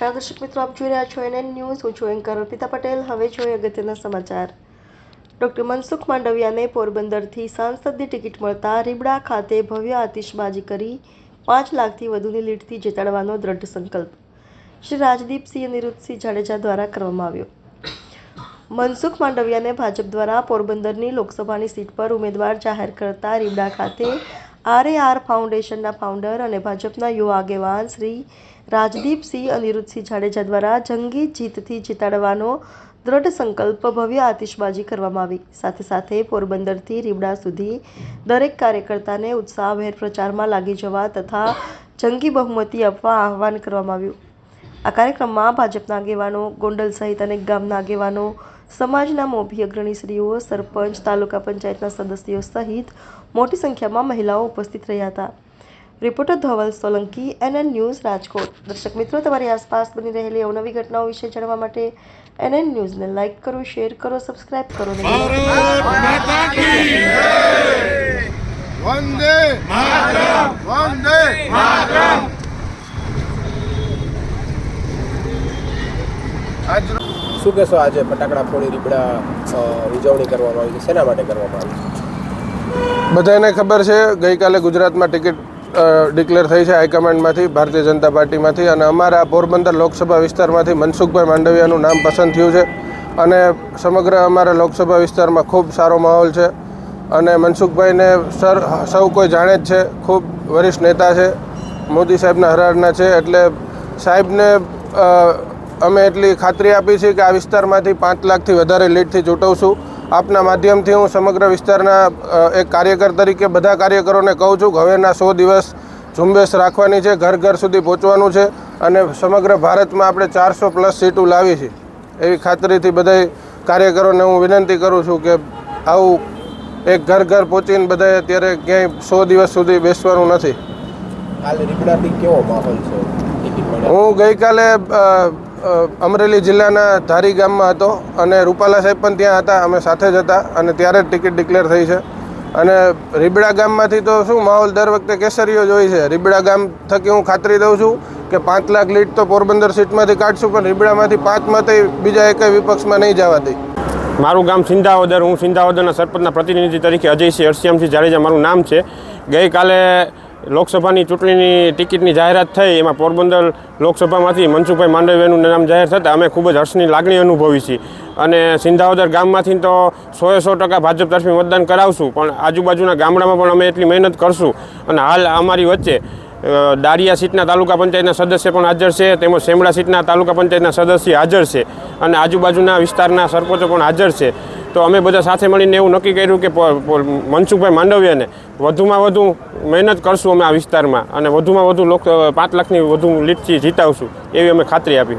નમસ્કાર દર્શક મિત્રો, આપ જોઈ રહ્યા છો NN ન્યૂઝ। હું છું એન્કર અર્પિતા પટેલ। હવે જોઈએ અગત્યના સમાચાર। ડોક્ટર મનસુખ માંડવિયાને પોરબંદરથી સાંસદની ટિકિટ મળતા રીબડા ખાતે ભવ્ય આતિશબાજી કરી 5 લાખથી વધુની લીડથી જીતાડવાનો દ્રઢ સંકલ્પ શ્રી રાજદીપસિંહ અનિરુદ્ધસિંહ જાડેજા દ્વારા કરવામાં આવ્યો। મનસુખ માંડવિયાને ભાજપ દ્વારા પોરબંદરની લોકસભાની સીટ પર ઉમેદવાર જાહેર કરતા રીબડા ખાતે RAR ફાઉન્ડેશનના ફાઉન્ડર અને ભાજપના યુવા આગેવાન શ્રી રાજદીપસિંહ અનિરુદ્ધસિંહ જાડેજા દ્વારા જંગી જીતથી જીતાડવાનો દ્રઢ સંકલ્પ ભવ્ય આતિશબાજી કરવામાં આવી। સાથે સાથે પોરબંદરથી રીબડા સુધી દરેક કાર્યકર્તાને ઉત્સાહભેર પ્રચારમાં લાગી જવા તથા જંગી બહુમતી આપવા આહ્વાન કરવામાં આવ્યું। આ કાર્યક્રમમાં ભાજપના આગેવાનો, ગોંડલ સહિત અનેક ગામના આગેવાનો, સમાજના મોભી અગ્રણીશ્રીઓ, સરપંચ, તાલુકા પંચાયતના સદસ્યો સહિત મોટી સંખ્યામાં મહિલાઓ ઉપસ્થિત રહ્યા હતા। Reporter Dhaval Solanki, NN news, Rajkot. દર્શક મિત્રો, તમારી આસપાસ બની રહેલી અવનવી ઘટનાઓ વિશે જાણવા માટે NN ન્યૂઝને લાઇક કરો, શેર કરો, સબસ્ક્રાઇબ કરો। વંદે માતરમ, વંદે માતરમ। શું કહેશો, આજે ફટાકડા ફોડી રીબડા ઉજવણી કરવામાં આવી છે, શેના માટે કરવામાં આવી છે? બધાને ખબર છે, ગઈકાલે ગુજરાતમાં ટિકિટ ડિક્લેર થઈ છે હાઈકમાન્ડમાંથી, ભારતીય જનતા પાર્ટીમાંથી, અને અમારા પોરબંદર લોકસભા વિસ્તારમાંથી મનસુખભાઈ માંડવિયાનું નામ પસંદ થયું છે અને સમગ્ર અમારા લોકસભા વિસ્તારમાં ખૂબ સારો માહોલ છે અને મનસુખભાઈને સૌ કોઈ જાણે જ છે, ખૂબ વરિષ્ઠ નેતા છે, મોદી સાહેબના હરારના છે, એટલે સાહેબને અમે એટલી ખાતરી આપી છે કે આ વિસ્તારમાંથી 5 લાખથી વધારે લીડથી ચૂંટવશું। આપના માધ્યમથી હું સમગ્ર વિસ્તારના એક કાર્યકર તરીકે બધા કાર્યકરોને કહું છું કે હવેના 100 દિવસ ઝુંબેશ રાખવાની છે, ઘર ઘર સુધી પહોંચવાનું છે અને સમગ્ર ભારતમાં આપણે 400+ સીટો લાવી છે એવી ખાતરીથી બધા કાર્યકરોને હું વિનંતી કરું છું કે આવું એક ઘર ઘર પહોંચીને બધાએ અત્યારે ક્યાંય 100 દિવસ સુધી બેસવાનું નથી। હાલ રીબડાથી કેવો માહોલ છે? હું ગઈકાલે અમરેલી જિલ્લાના ધારી ગામમાં હતો અને રૂપાલા સાહેબ પણ ત્યાં હતા, અમે સાથે જ હતા અને ત્યારે જ ટિકિટ ડિક્લેર થઈ છે। અને રીબડા ગામમાંથી તો શું માહોલ દર વખતે કેસરીઓ જ હોય છે। રીબડા ગામ થકી હું ખાતરી દઉં છું કે 5 લાખ લીડ તો પોરબંદર સીટમાંથી કાઢશું, પણ રીબડામાંથી 5 મતે બીજા એકેય વિપક્ષમાં નહીં જવા દઈ। મારું ગામ સિંધાવદર, હું સિંધાવદરના સરપંચના પ્રતિનિધિ તરીકે અજયસિંહ હરસિયામસિંહ જાડેજા મારું નામ છે। ગઈકાલે લોકસભાની ચૂંટણીની ટિકિટની જાહેરાત થઈ, એમાં પોરબંદર લોકસભામાંથી મનસુખભાઈ માંડવિયાનું નામ જાહેર થતાં અમે ખૂબ જ હર્ષની લાગણી અનુભવી છીએ અને સિંધાવદર ગામમાંથી તો 100% ભાજપ તરફી મતદાન કરાવશું, પણ આજુબાજુના ગામડામાં પણ અમે એટલી મહેનત કરશું। અને હાલ અમારી વચ્ચે દારિયા સીટના તાલુકા પંચાયતના સદસ્ય પણ હાજર છે, તેમજ સેમડા સીટના તાલુકા પંચાયતના સદસ્ય હાજર છે અને આજુબાજુના વિસ્તારના સરપંચો પણ હાજર છે। તો અમે બધા સાથે મળીને એવું નક્કી કર્યું કે મનસુખભાઈ માંડવિયાને વધુમાં વધુ મહેનત કરશું અમે આ વિસ્તારમાં અને વધુમાં વધુ 5 લાખની વધુ લીડથી જીતાવશું એવી અમે ખાતરી આપી।